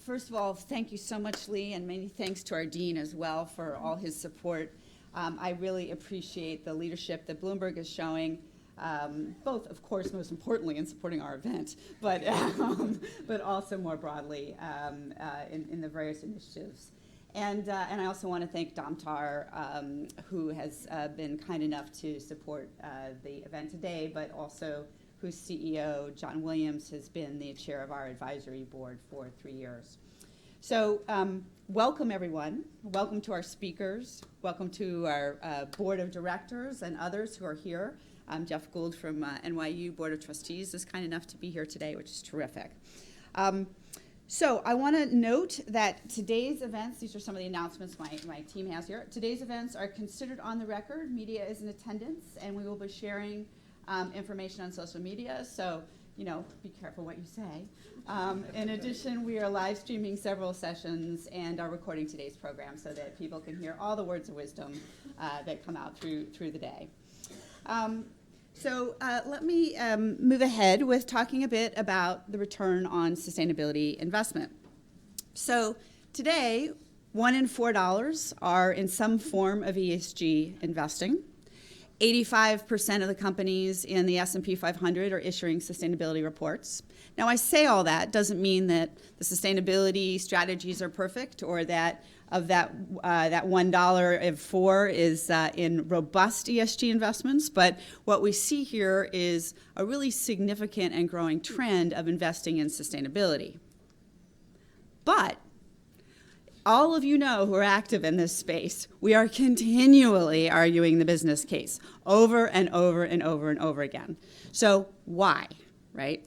First of all, thank you so much, Lee, and many thanks to our dean as well for all his support. I really appreciate the leadership that Bloomberg is showing, both, of course, most importantly in supporting our event, but also more broadly in the various initiatives. And I also want to thank Damtar, who has been kind enough to support the event today, but also whose CEO, John Williams, has been the chair of our advisory board for 3 years. So welcome, everyone. Welcome to our speakers. Welcome to our board of directors and others who are here. Jeff Gould from NYU Board of Trustees is kind enough to be here today, which is terrific. So I want to note that today's events, these are some of the announcements my team has here. Today's events are considered on the record. Media is in attendance, and we will be sharing information on social media, so be careful what you say. In addition, we are live streaming several sessions and are recording today's program so that people can hear all the words of wisdom that come out through the day. So let me move ahead with talking a bit about the return on sustainability investment. So today, $1 in $4 are in some form of ESG investing. 85% of the companies in the S&P 500 are issuing sustainability reports. Now, I say all that doesn't mean that the sustainability strategies are perfect or that of that $1 of 4 is in robust ESG investments, but what we see here is a really significant and growing trend of investing in sustainability. But all of you know who are active in this space, we are continually arguing the business case over and over and over and over again. So why, right?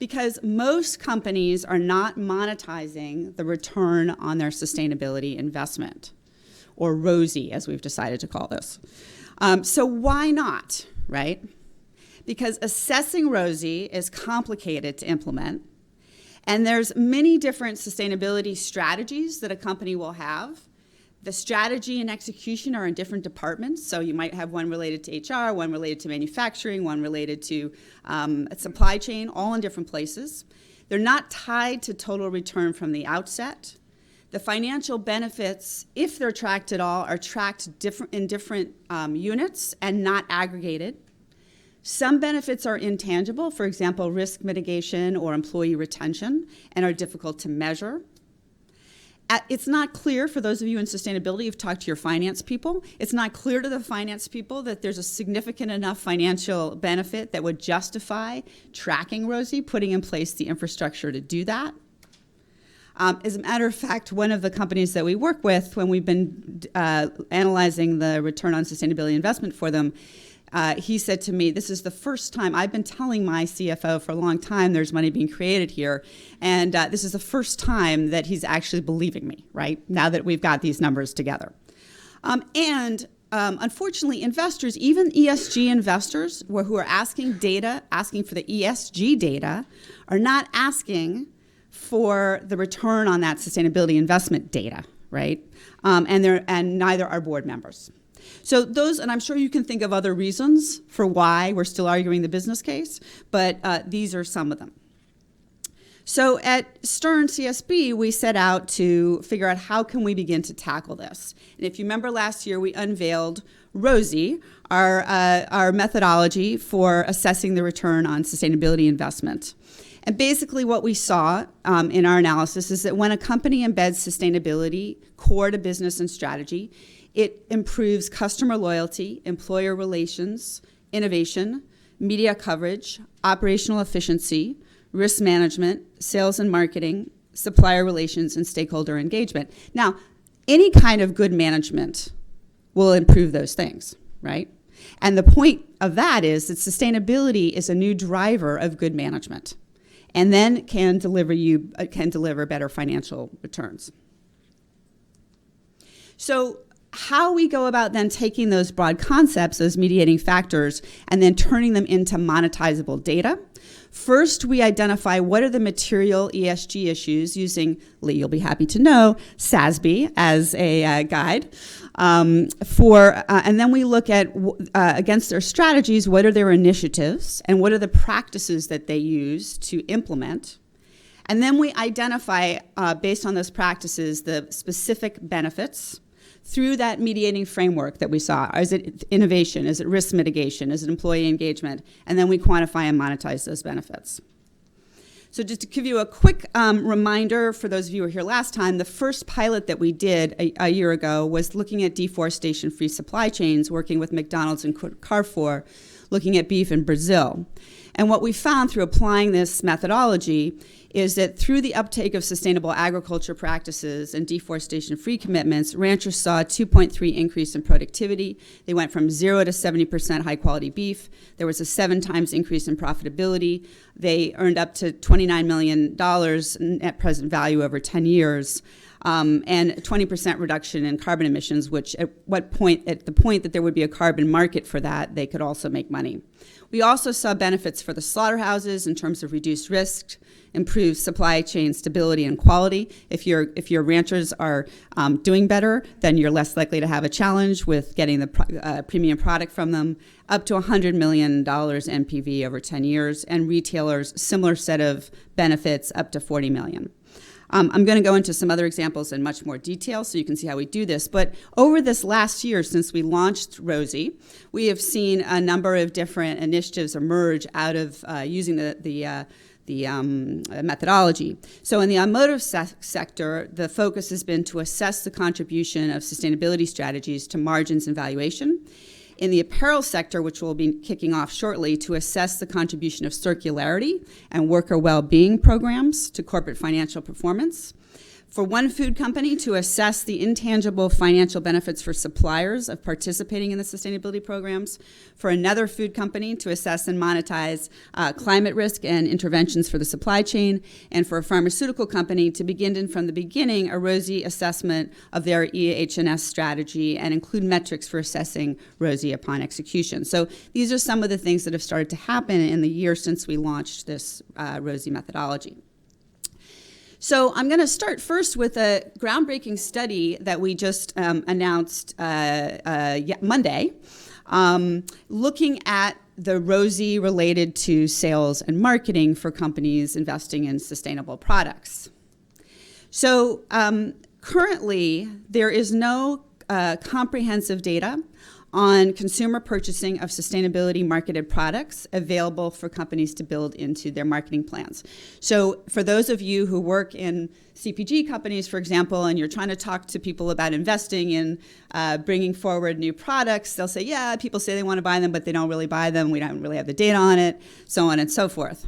Because most companies are not monetizing the return on their sustainability investment, or ROSI, as we've decided to call this. So why not, right? Because assessing ROSI is complicated to implement, and there's many different sustainability strategies that a company will have. The strategy and execution are in different departments, so you might have one related to HR, one related to manufacturing, one related to supply chain, all in different places. They're not tied to total return from the outset. The financial benefits, if they're tracked at all, are tracked in different units and not aggregated. Some benefits are intangible, for example, risk mitigation or employee retention, and are difficult to measure. It's not clear, for those of you in sustainability who've talked to your finance people, it's not clear to the finance people that there's a significant enough financial benefit that would justify tracking ROSI, putting in place the infrastructure to do that. As a matter of fact, one of the companies that we work with, when we've been analyzing the return on sustainability investment for them, he said to me, this is the first time, I've been telling my CFO for a long time there's money being created here, and this is the first time that he's actually believing me, right, now that we've got these numbers together. Unfortunately, investors, even ESG investors who are asking for the ESG data, are not asking for the return on that sustainability investment data, right, and neither are board members. So those, and I'm sure you can think of other reasons for why we're still arguing the business case, but these are some of them. So at Stern CSB, we set out to figure out how can we begin to tackle this. And if you remember last year, we unveiled ROSI, our methodology for assessing the return on sustainability investment. And basically what we saw in our analysis is that when a company embeds sustainability core to business and strategy, it improves customer loyalty, employer relations, innovation, media coverage, operational efficiency, risk management, sales and marketing, supplier relations, and stakeholder engagement. Now, any kind of good management will improve those things, right? And the point of that is that sustainability is a new driver of good management, and then can deliver better financial returns. So how we go about then taking those broad concepts, those mediating factors, and then turning them into monetizable data. First, we identify what are the material ESG issues using, Lee, you'll be happy to know, CSB as a guide. And then we look at, against their strategies, what are their initiatives and what are the practices that they use to implement. And then we identify, based on those practices, the specific benefits through that mediating framework that we saw. Is it innovation? Is it risk mitigation? Is it employee engagement? And then we quantify and monetize those benefits. So just to give you a quick reminder for those of you who were here last time, the first pilot that we did a year ago was looking at deforestation-free supply chains, working with McDonald's and Carrefour, looking at beef in Brazil. And what we found through applying this methodology is that through the uptake of sustainable agriculture practices and deforestation-free commitments, ranchers saw a 2.3 increase in productivity. They went from 0 to 70% high-quality beef. There was a 7 times increase in profitability. They earned up to $29 million net present value over 10 years. And a 20% reduction in carbon emissions, which at the point that there would be a carbon market for that, they could also make money. We also saw benefits for the slaughterhouses in terms of reduced risk, improved supply chain stability and quality. If your ranchers are doing better, then you're less likely to have a challenge with getting the premium product from them. Up to $100 million NPV over 10 years, and retailers, similar set of benefits, up to $40 million. I'm going to go into some other examples in much more detail so you can see how we do this. But over this last year, since we launched ROSI, we have seen a number of different initiatives emerge out of using the methodology. So in the automotive sector, the focus has been to assess the contribution of sustainability strategies to margins and valuation. In the apparel sector, which we'll be kicking off shortly, to assess the contribution of circularity and worker well-being programs to corporate financial performance. For one food company, to assess the intangible financial benefits for suppliers of participating in the sustainability programs. For another food company, to assess and monetize climate risk and interventions for the supply chain. And for a pharmaceutical company, to begin from the beginning a ROSI assessment of their EH&S strategy and include metrics for assessing ROSI upon execution. So these are some of the things that have started to happen in the year since we launched this ROSI methodology. So I'm going to start first with a groundbreaking study that we just announced Monday, looking at the ROSI related to sales and marketing for companies investing in sustainable products. So currently, there is no comprehensive data on consumer purchasing of sustainability marketed products available for companies to build into their marketing plans. So for those of you who work in CPG companies, for example, and you're trying to talk to people about investing in bringing forward new products, they'll say, yeah, people say they want to buy them, but they don't really buy them. We don't really have the data on it, so on and so forth.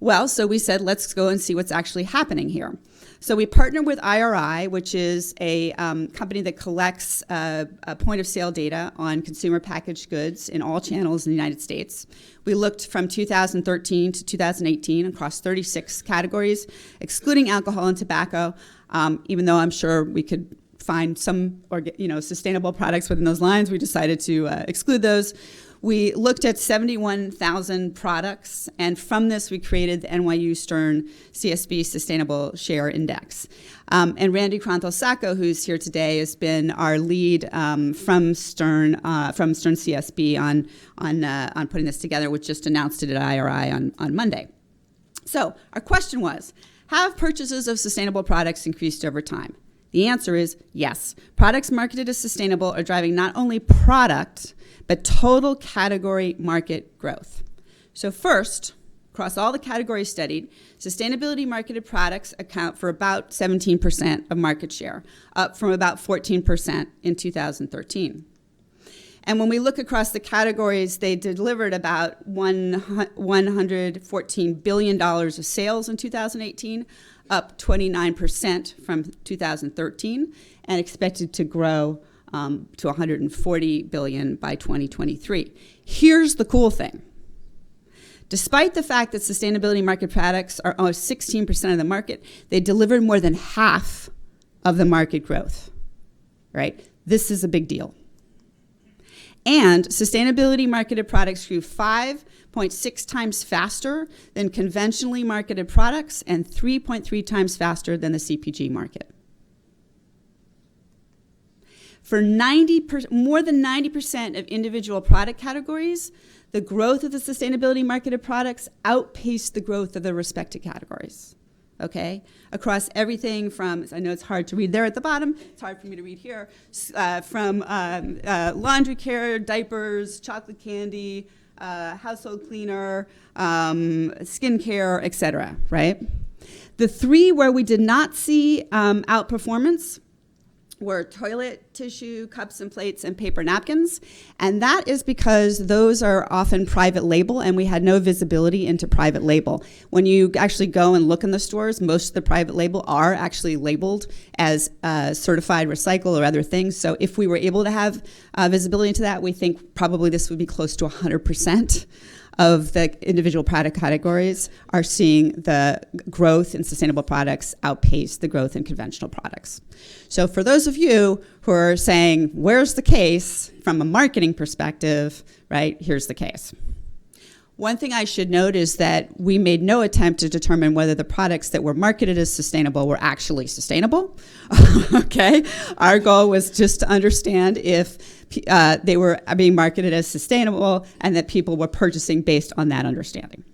Well, so we said, let's go and see what's actually happening here. So we partnered with IRI, which is a company that collects point-of-sale data on consumer packaged goods in all channels in the United States. We looked from 2013 to 2018 across 36 categories, excluding alcohol and tobacco, even though I'm sure we could find some sustainable products within those lines. We decided to exclude those. We looked at 71,000 products, and from this we created the NYU Stern CSB Sustainable Share Index. And Randy Kronthal-Sacco, who's here today, has been our lead from Stern CSB on putting this together, which just announced it at IRI on Monday. So our question was, have purchases of sustainable products increased over time? The answer is yes. Products marketed as sustainable are driving not only product, but total category market growth. So first, across all the categories studied, sustainability marketed products account for about 17% of market share, up from about 14% in 2013. And when we look across the categories, they delivered about $114 billion of sales in 2018, up 29% from 2013, and expected to grow to $140 billion by 2023. Here's the cool thing. Despite the fact that sustainability market products are almost 16% of the market, they delivered more than half of the market growth, right? This is a big deal. And sustainability marketed products grew 5.6 times faster than conventionally marketed products and 3.3 times faster than the CPG market. For more than 90% of individual product categories, the growth of the sustainability marketed products outpaced the growth of the respective categories. okay, across everything from, I know it's hard to read there at the bottom, it's hard for me to read here, from laundry care, diapers, chocolate candy, household cleaner, skincare, et cetera, right? The three where we did not see outperformance were toilet tissue, cups and plates, and paper napkins. And that is because those are often private label, and we had no visibility into private label. When you actually go and look in the stores, most of the private label are actually labeled as certified recycle or other things. So if we were able to have visibility into that, we think probably this would be close to 100% of the individual product categories are seeing the growth in sustainable products outpace the growth in conventional products. So for those of you who are saying, where's the case from a marketing perspective, right, here's the case. One thing I should note is that we made no attempt to determine whether the products that were marketed as sustainable were actually sustainable. Okay, our goal was just to understand if they were being marketed as sustainable and that people were purchasing based on that understanding.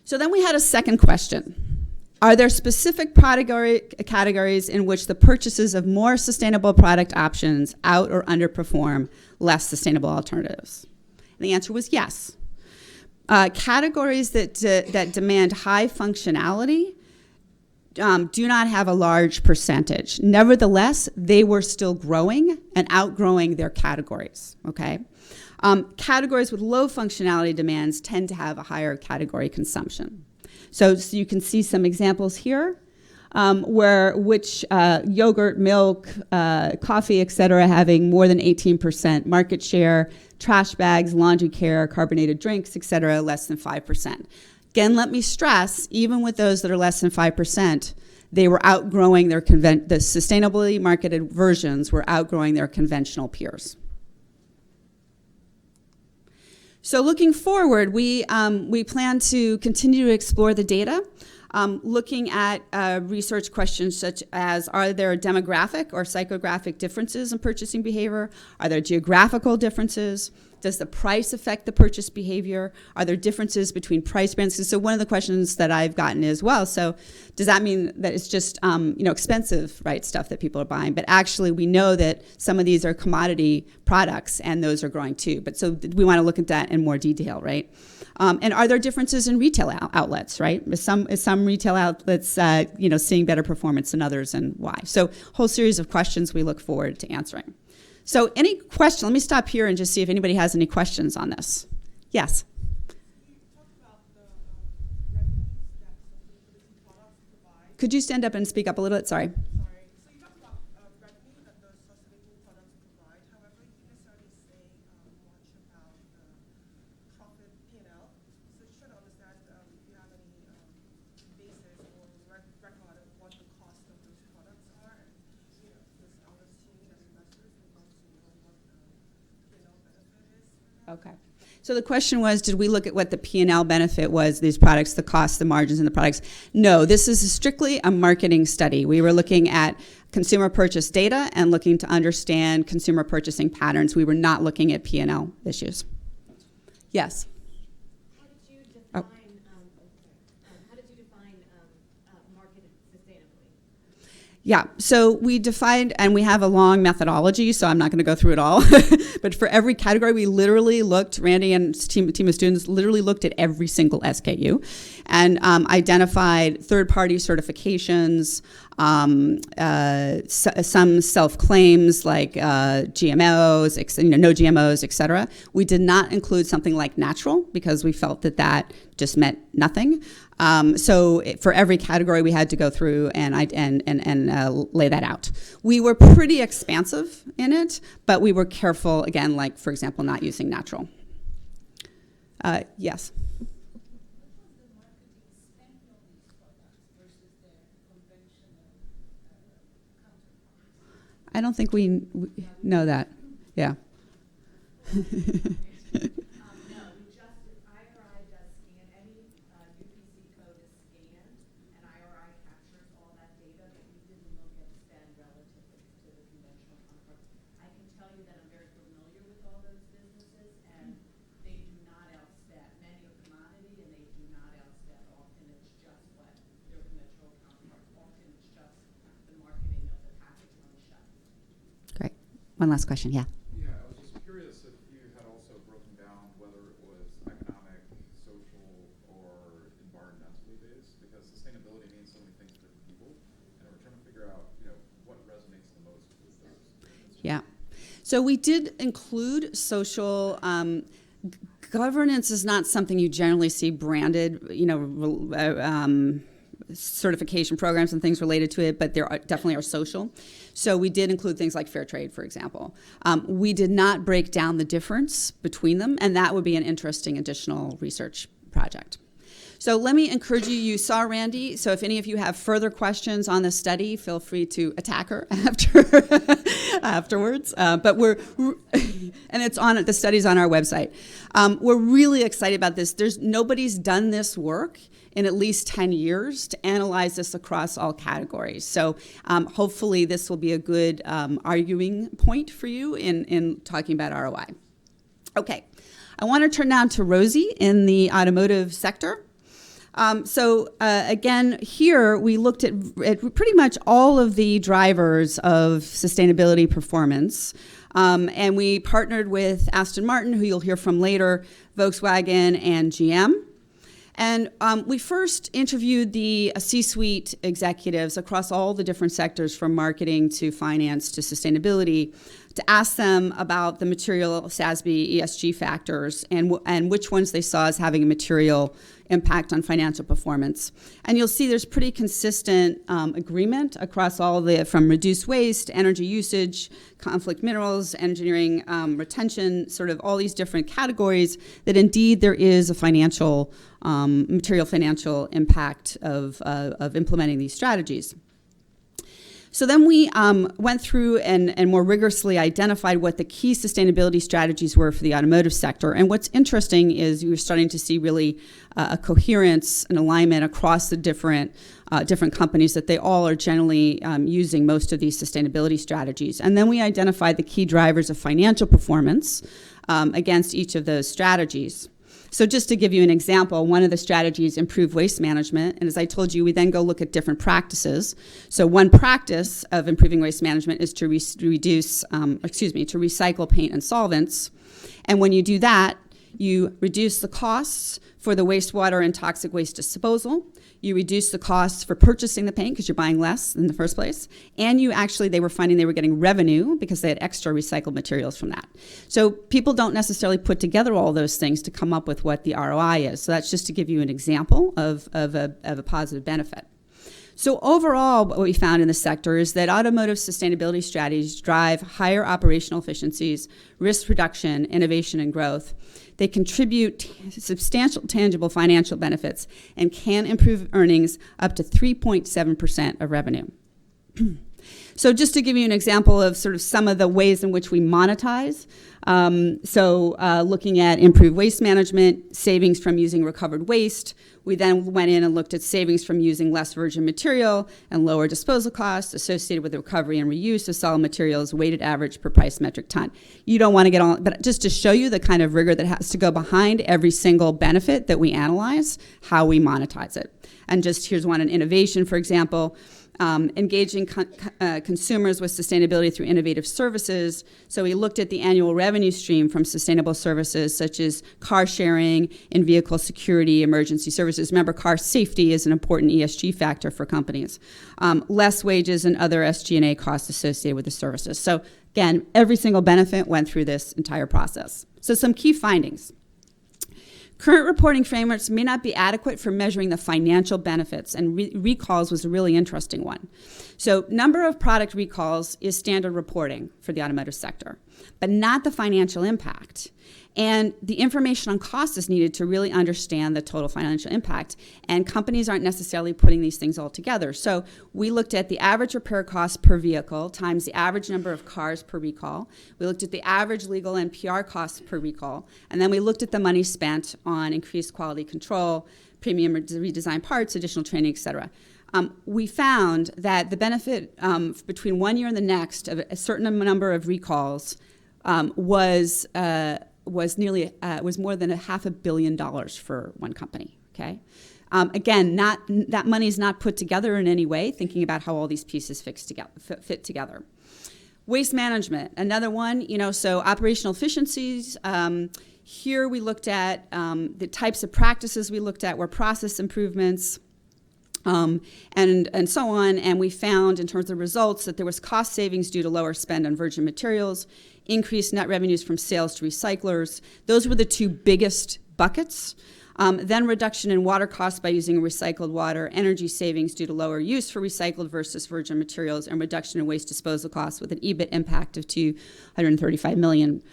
So then we had a second question. Are there specific product categories in which the purchases of more sustainable product options out or underperform less sustainable alternatives? And the answer was yes. Categories that demand high functionality do not have a large percentage. Nevertheless, they were still growing and outgrowing their categories, okay? Categories with low functionality demands tend to have a higher category consumption. So you can see some examples here which yogurt, milk, coffee, et cetera, having more than 18% market share, trash bags, laundry care, carbonated drinks, et cetera, less than 5%. Again, let me stress, even with those that are less than 5%, they were outgrowing their the sustainably marketed versions were outgrowing their conventional peers. So looking forward, we plan to continue to explore the data, looking at research questions such as, are there demographic or psychographic differences in purchasing behavior? Are there geographical differences? Does the price affect the purchase behavior? Are there differences between price bands? So one of the questions that I've gotten is, well, so does that mean that it's just expensive, right, stuff that people are buying? But actually, we know that some of these are commodity products, and those are growing too. But so we want to look at that in more detail, right? And are there differences in retail outlets, right? Is some retail outlets, seeing better performance than others, and why? So a whole series of questions we look forward to answering. So any question, let me stop here and just see if anybody has any questions on this. Yes? Could you stand up and speak up a little bit? Sorry. So you talked about revenue that the sustainable products provide. However, you didn't necessarily say much about the profit P&L. So just trying to understand if you have any basis or record of what the cost of those products are. And, because I was assuming that investors would want to know what the P&L benefit is. Okay. So the question was, did we look at what the P&L benefit was, these products, the costs, the margins in the products? No, this is strictly a marketing study. We were looking at consumer purchase data and looking to understand consumer purchasing patterns. We were not looking at P&L issues. Yes? How did you define, marketed sustainably? Yeah, so we defined, and we have a long methodology, so I'm not going to go through it all. But for every category, we literally looked, Randy and his team of students literally looked at every single SKU and identified third-party certifications, some self-claims like GMOs, no GMOs, et cetera. We did not include something like natural because we felt that just meant nothing. So for every category, we had to go through and lay that out. We were pretty expansive in it, but we were careful, again, like, for example, not using natural. Yes? I don't think we know that. Yeah. No, IRI does scan any UPC code is scanned, and IRI captures all that data, but we didn't look at spend relative to the conventional counterparts. I can tell you that I'm very familiar with all those businesses, and they do not outstep. Many are commodity, and they do not outstep. Often it's just what one last question, yeah. Yeah, I was just curious if you had also broken down whether it was economic, social, or environmentally based, because sustainability means so many things to different people, and we're trying to figure out, what resonates the most with those. Yeah. So we did include social. Governance is not something you generally see branded, certification programs and things related to it, but there definitely are social. So we did include things like fair trade, for example. We did not break down the difference between them, and that would be an interesting additional research project. So let me encourage you. You saw Randy. So if any of you have further questions on this study, feel free to attack her afterwards. But and it's on the study's on our website. We're really excited about this. Nobody's done this work in at least 10 years to analyze this across all categories. So hopefully this will be a good arguing point for you in talking about ROI. Okay, I want to turn now to Rosie in the automotive sector. Again, here we looked at pretty much all of the drivers of sustainability performance. And we partnered with Aston Martin, who you'll hear from later, Volkswagen, and GM. And we first interviewed the C-suite executives across all the different sectors, from marketing to finance to sustainability, to ask them about the material SASB ESG factors and which ones they saw as having a material impact on financial performance. And you'll see there's pretty consistent agreement across all from reduced waste, energy usage, conflict minerals, engineering retention, sort of all these different categories, that indeed there is a material financial impact of implementing these strategies. So then we went through and more rigorously identified what the key sustainability strategies were for the automotive sector. And what's interesting is we're starting to see really a coherence and alignment across the different companies, that they all are generally using most of these sustainability strategies. And then we identified the key drivers of financial performance against each of those strategies. So just to give you an example, one of the strategies, improved waste management, and as I told you, we then go look at different practices. So one practice of improving waste management is to recycle paint and solvents. And when you do that, you reduce the costs for the wastewater and toxic waste disposal. You reduce the costs for purchasing the paint because you're buying less in the first place. And they were finding they were getting revenue because they had extra recycled materials from that. So people don't necessarily put together all those things to come up with what the ROI is. So that's just to give you an example of a positive benefit. So overall, what we found in the sector is that automotive sustainability strategies drive higher operational efficiencies, risk reduction, innovation, and growth. They contribute substantial tangible financial benefits and can improve earnings up to 3.7% of revenue. So just to give you an example of sort of some of the ways in which we monetize. Looking at improved waste management, savings from using recovered waste. We then went in and looked at savings from using less virgin material and lower disposal costs associated with the recovery and reuse of solid materials, weighted average per price metric ton. You don't want to get on, but just to show you the kind of rigor that has to go behind every single benefit that we analyze, how we monetize it. And just here's one, an innovation, for example. Engaging consumers with sustainability through innovative services. So we looked at the annual revenue stream from sustainable services such as car sharing, in-vehicle security, emergency services. Remember, car safety is an important ESG factor for companies. Less wages and other SG&A costs associated with the services. So again, every single benefit went through this entire process. So some key findings. Current reporting frameworks may not be adequate for measuring the financial benefits, and recalls was a really interesting one. So number of product recalls is standard reporting for the automotive sector, but not the financial impact. And the information on cost is needed to really understand the total financial impact, and companies aren't necessarily putting these things all together. So we looked at the average repair cost per vehicle times the average number of cars per recall. We looked at the average legal and PR costs per recall, and then we looked at the money spent on increased quality control, premium redesigned parts, additional training, et cetera. We found that the benefit between 1 year and the next of a certain number of recalls was more than $500 million for one company. Okay, again, that money is not put together in any way. Thinking about how all these pieces fit together. Waste management, another one, so operational efficiencies. Here we looked at the types of practices we looked at were process improvements and so on. And we found in terms of results that there was cost savings due to lower spend on virgin materials, increased net revenues from sales to recyclers. Those were the two biggest buckets. Then reduction in water costs by using recycled water, energy savings due to lower use for recycled versus virgin materials, and reduction in waste disposal costs with an EBIT impact of $235 million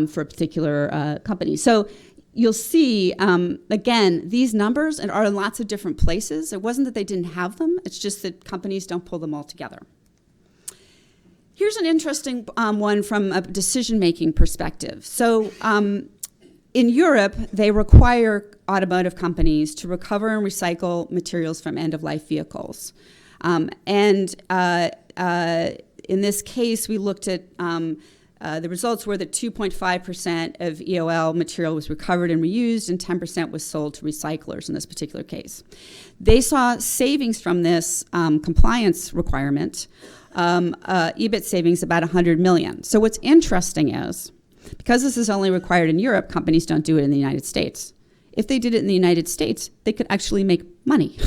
for a particular company. So you'll see, again, these numbers are in lots of different places. It wasn't that they didn't have them, it's just that companies don't pull them all together. Here's an interesting one from a decision-making perspective. So in Europe, they require automotive companies to recover and recycle materials from end-of-life vehicles. In this case, we looked at the results were that 2.5% of EOL material was recovered and reused, and 10% was sold to recyclers in this particular case. They saw savings from this compliance requirement, EBIT savings about $100 million. So what's interesting is, because this is only required in Europe, companies don't do it in the United States. If they did it in the United States, they could actually make money.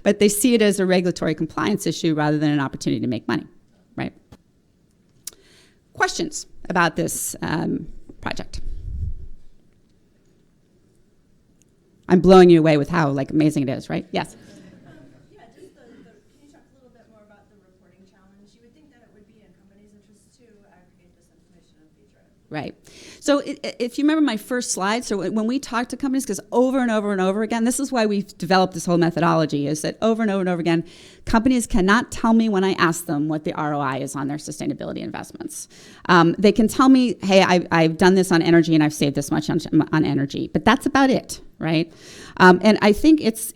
But they see it as a regulatory compliance issue rather than an opportunity to make money, right? Questions about this project? I'm blowing you away with how amazing it is, right? Yes? Yeah, just can you talk a little bit more about the reporting challenge? You would think that it would be in companies' interest to aggregate this information and feature it. Right. So if you remember my first slide, so when we talk to companies, because over and over and over again, this is why we've developed this whole methodology, is that over and over and over again, companies cannot tell me when I ask them what the ROI is on their sustainability investments. They can tell me, hey, I've done this on energy and I've saved this much on energy, but that's about it, right? And I think it's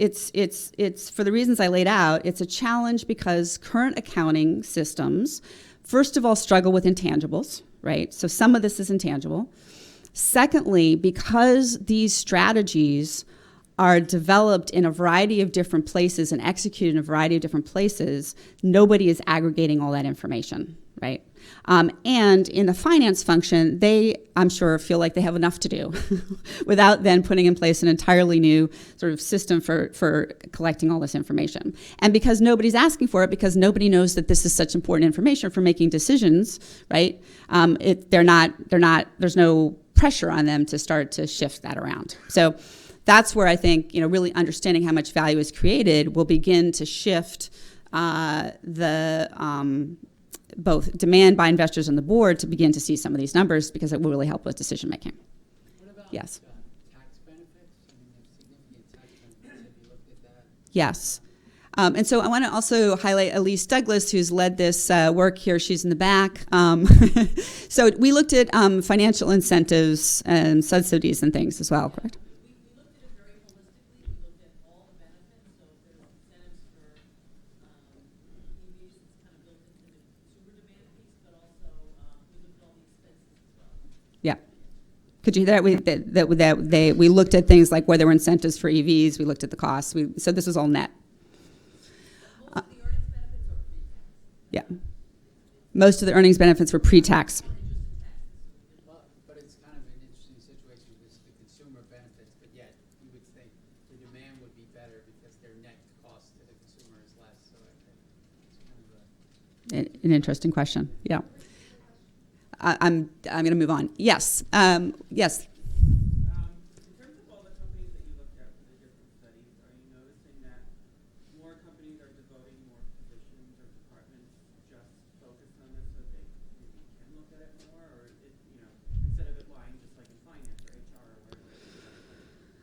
for the reasons I laid out, it's a challenge because current accounting systems, first of all, struggle with intangibles, right? So some of this is intangible. Secondly, because these strategies are developed in a variety of different places and executed in a variety of different places, nobody is aggregating all that information, right? And in the finance function, they, I'm sure, feel like they have enough to do without then putting in place an entirely new sort of system for collecting all this information. And because nobody's asking for it, because nobody knows that this is such important information for making decisions, right? There's no pressure on them to start to shift that around. So that's where I think, really understanding how much value is created will begin to shift both demand by investors and the board to begin to see some of these numbers, because it will really help with decision making. What about yes. Tax benefits? I mean, there's significant tax benefits. Have you looked at that? Yes. And so I want to also highlight Elise Douglas, who's led this work here. She's in the back. So we looked at financial incentives and subsidies and things as well, correct? We looked at it very holistically. We looked at all the benefits. So if there's incentives for EVs, it's kind of built into the consumer demand piece, but also we looked at all the expenses as well. Yeah. Could you we looked at things like where there were incentives for EVs. We looked at the costs. So this was all net. Most of the earnings benefits are pre-tax. Yeah. Most of the earnings benefits were pre-tax. But it's kind of an interesting situation because the consumer benefits, but yet you would think the demand would be better because their net cost to the consumer is less. So I think it's kind of An interesting question. Yeah. I'm going to move on. Yes. Yes. In terms of all the companies that you looked at for the different studies, are you noticing that more companies are devoting more positions or departments just focused on this so they maybe can look at it more, or is it, instead of it lying just like in finance or HR or wherever,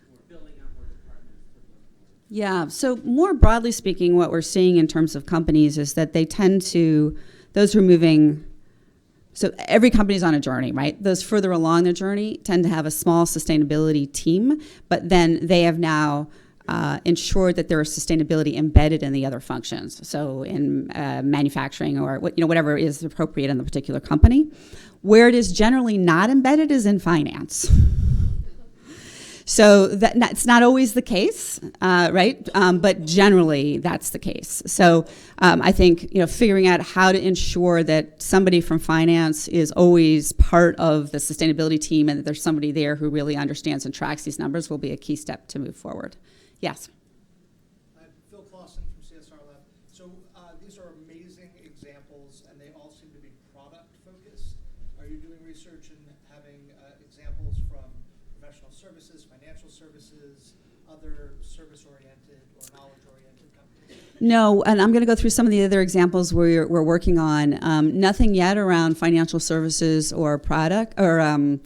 more building up more departments to look more? Yeah. So more broadly speaking, what we're seeing in terms of companies is that they tend to, those who are moving. So every company's on a journey, right? Those further along their journey tend to have a small sustainability team, but then they have now ensured that there is sustainability embedded in the other functions. So in manufacturing or whatever is appropriate in the particular company. Where it is generally not embedded is in finance. So it's not always the case, right? But generally, that's the case. So I think figuring out how to ensure that somebody from finance is always part of the sustainability team and that there's somebody there who really understands and tracks these numbers will be a key step to move forward. Yes. Phil Clausen from CSR Lab. So these are amazing examples, and they all seem to be product focused. Are you doing research and having examples from professional services, financial services, other service-oriented or knowledge-oriented companies? No, and I'm going to go through some of the other examples we're working on. Nothing yet around financial services or product or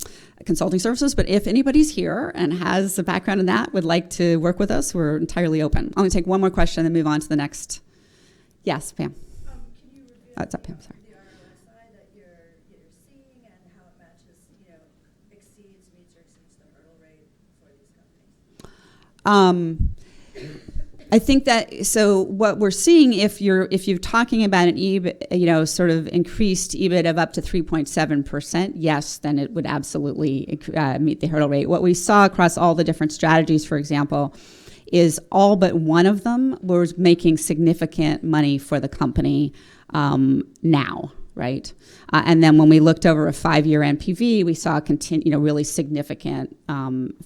consulting services, but if anybody's here and has a background in that, would like to work with us, we're entirely open. I'm going to take one more question and then move on to the next. Yes, Pam. Can you review It's up, Pam, sorry. the ROI that you're seeing and how it matches, meets or exceeds the hurdle rate for these companies? I think that, so what we're seeing, if you're talking about an EBIT, sort of increased EBIT of up to 3.7%, yes, then it would absolutely meet the hurdle rate. What we saw across all the different strategies, for example, is all but one of them was making significant money for the company now, right? And then when we looked over a 5-year NPV, we saw really significant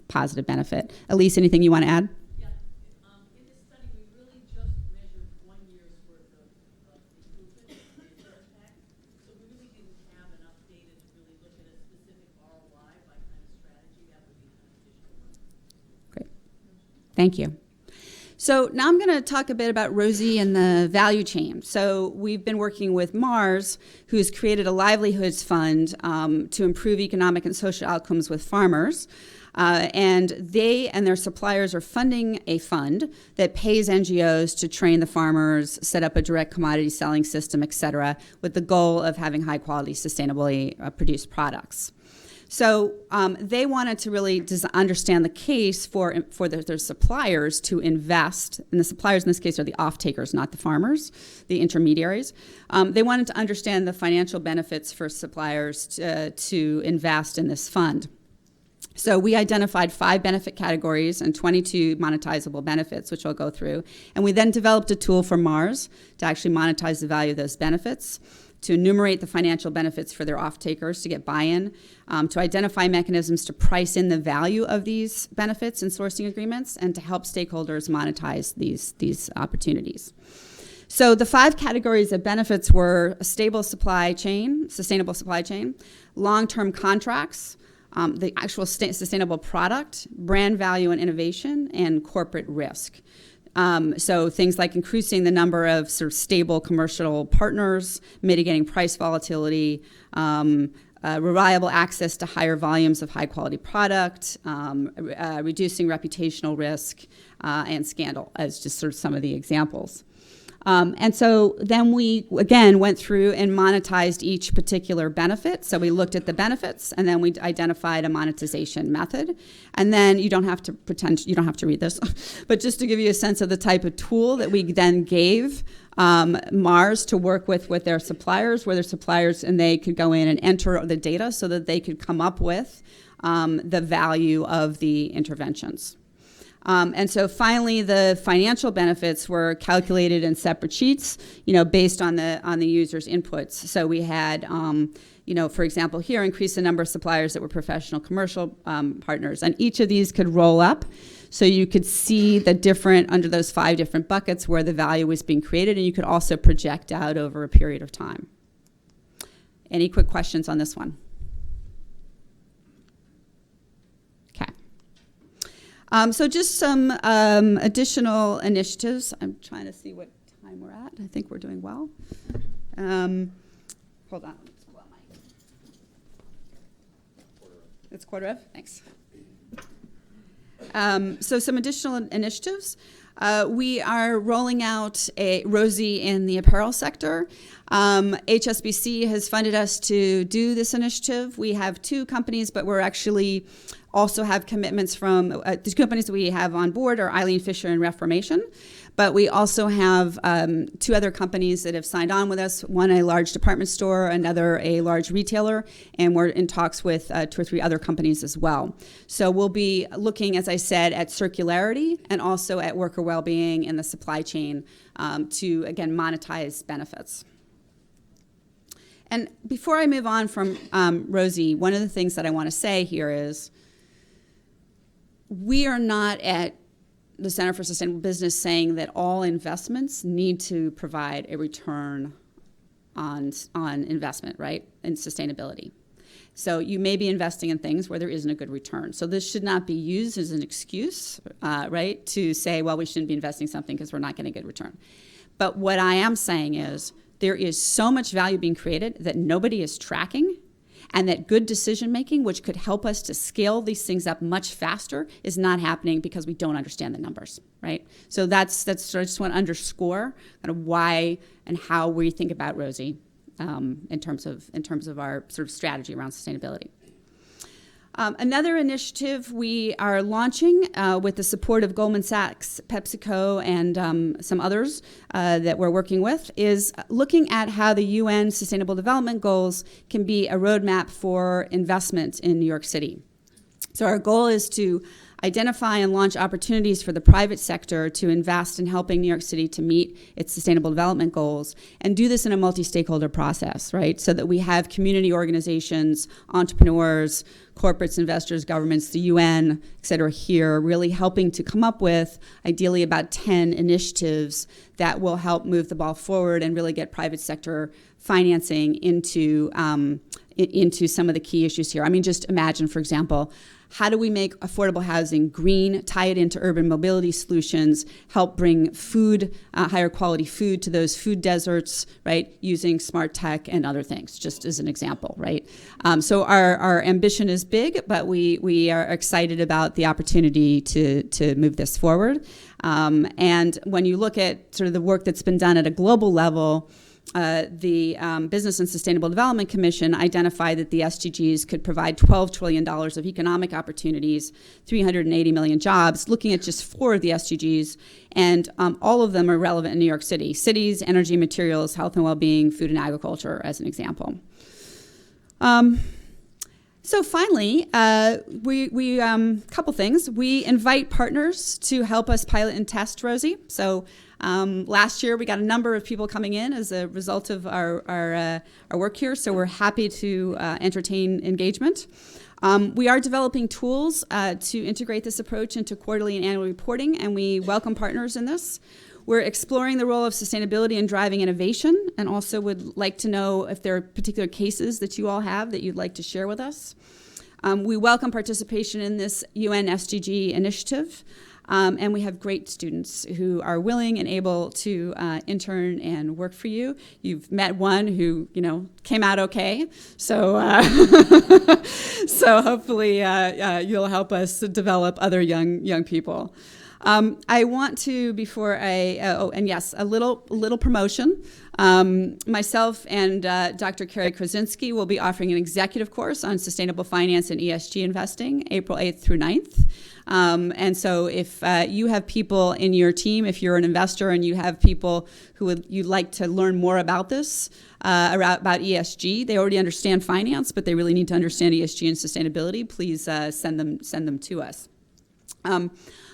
positive benefit. Elise, anything you want to add? Thank you. So now I'm going to talk a bit about Rosie and the value chain. So we've been working with Mars, who's created a livelihoods fund to improve economic and social outcomes with farmers. And they and their suppliers are funding a fund that pays NGOs to train the farmers, set up a direct commodity selling system, et cetera, with the goal of having high quality, sustainably produced products. So they wanted to really understand the case for their suppliers to invest, and the suppliers in this case are the off-takers, not the farmers, the intermediaries. They wanted to understand the financial benefits for suppliers to invest in this fund. So we identified 5 benefit categories and 22 monetizable benefits, which I'll go through. And we then developed a tool for Mars to actually monetize the value of those benefits, to enumerate the financial benefits for their off-takers to get buy-in, to identify mechanisms to price in the value of these benefits in sourcing agreements, and to help stakeholders monetize these opportunities. So the 5 categories of benefits were a stable supply chain, sustainable supply chain, long-term contracts, the actual sustainable product, brand value and innovation, and corporate risk. So things like increasing the number of sort of stable commercial partners, mitigating price volatility, reliable access to higher volumes of high-quality product, reducing reputational risk, and scandal, as just sort of some of the examples. And so then we, again, went through and monetized each particular benefit. So we looked at the benefits, and then we identified a monetization method. And then you don't have to pretend, you don't have to read this, but just to give you a sense of the type of tool that we then gave Mars to work with their suppliers, and they could go in and enter the data so that they could come up with the value of the interventions. And so finally, the financial benefits were calculated in separate sheets, based on the user's inputs. So we had, for example, here, increase the number of suppliers that were professional commercial partners. And each of these could roll up. So you could see the different, under those 5 different buckets where the value was being created. And you could also project out over a period of time. Any quick questions on this one? So just some additional initiatives. I'm trying to see what time we're at. I think we're doing well. Hold on. It's 1:15. Thanks. So some additional initiatives. We are rolling out a Rosie in the apparel sector. HSBC has funded us to do this initiative. We have 2 companies, but we're actually also have commitments from the 2 companies that we have on board are Eileen Fisher and Reformation. But we also have 2 other companies that have signed on with us, one a large department store, another a large retailer, and we're in talks with 2 or 3 other companies as well. So we'll be looking, as I said, at circularity and also at worker well-being in the supply chain to, again, monetize benefits. And before I move on from Rosie, one of the things that I want to say here is we are not at the Center for Sustainable Business saying that all investments need to provide a return on investment, right, in sustainability. So you may be investing in things where there isn't a good return. So this should not be used as an excuse, right, to say, well, we shouldn't be investing in something because we're not getting a good return. But what I am saying is there is so much value being created that nobody is tracking, and that good decision making, which could help us to scale these things up much faster, is not happening because we don't understand the numbers, right? So that's I just want to underscore kind of why and how we think about Rosie in terms of our sort of strategy around sustainability. Another initiative we are launching with the support of Goldman Sachs, PepsiCo, and some others that we're working with is looking at how the UN Sustainable Development Goals can be a roadmap for investment in New York City. So our goal is to identify and launch opportunities for the private sector to invest in helping New York City to meet its sustainable development goals, and do this in a multi-stakeholder process, right? So that we have community organizations, entrepreneurs, corporates, investors, governments, the UN, et cetera, here, really helping to come up with, ideally, about 10 initiatives that will help move the ball forward and really get private sector financing into some of the key issues here. I mean, just imagine, for example, how do we make affordable housing green, tie it into urban mobility solutions, help bring food, higher quality food to those food deserts, right, using smart tech and other things, just as an example, right? So our ambition is big, but we are excited about the opportunity to move this forward. And when you look at sort of the work that's been done at a global level, the Business and Sustainable Development Commission identified that the SDGs could provide $12 trillion of economic opportunities, 380 million jobs, looking at just 4 of the SDGs, and all of them are relevant in New York City. Cities, energy, materials, health and well-being, food and agriculture, as an example. So finally, we couple things. We invite partners to help us pilot and test Rosie. So last year we got a number of people coming in as a result of our work here. So we're happy to entertain engagement. We are developing tools to integrate this approach into quarterly and annual reporting, and we welcome partners in this. We're exploring the role of sustainability in driving innovation, and also would like to know if there are particular cases that you all have that you'd like to share with us. We welcome participation in this UN SDG initiative, and we have great students who are willing and able to intern and work for you. You've met one who, came out okay, so so hopefully you'll help us develop other young people. I want to, before and yes, a little promotion. Myself and Dr. Carrie Krasinski will be offering an executive course on sustainable finance and ESG investing, April 8th through 9th. And so if you have people in your team, if you're an investor and you have people who you'd like to learn more about this, about ESG, they already understand finance, but they really need to understand ESG and sustainability, please send them to us.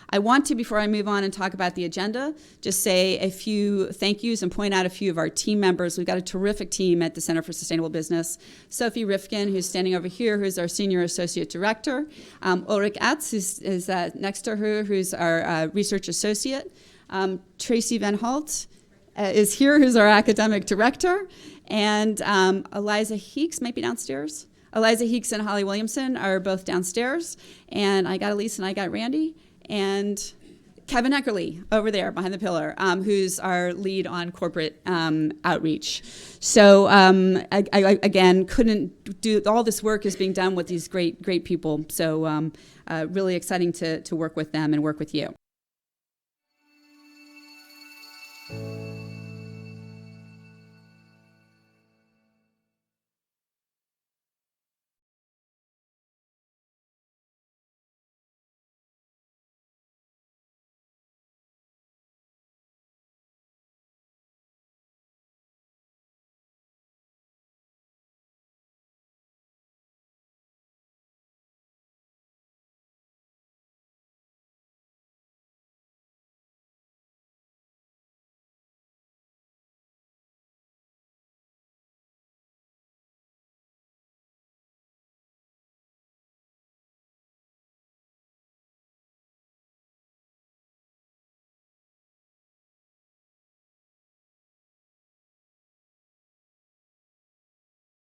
I want to, before I move on and talk about the agenda, just say a few thank yous and point out a few of our team members. We've got a terrific team at the Center for Sustainable Business. Sophie Rifkin, who's standing over here, who's our Senior Associate Director. Ulrich Atz, who's next to her, who's our Research Associate. Tracy Van Holt is here, who's our Academic Director. And Eliza Heeks might be downstairs. Eliza Heeks and Holly Williamson are both downstairs. And I got Elise and I got Randy. And Kevin Eckerly over there behind the pillar, who's our lead on corporate outreach. So I again, couldn't do, all this work is being done with these great people. So really exciting to work with them and work with you.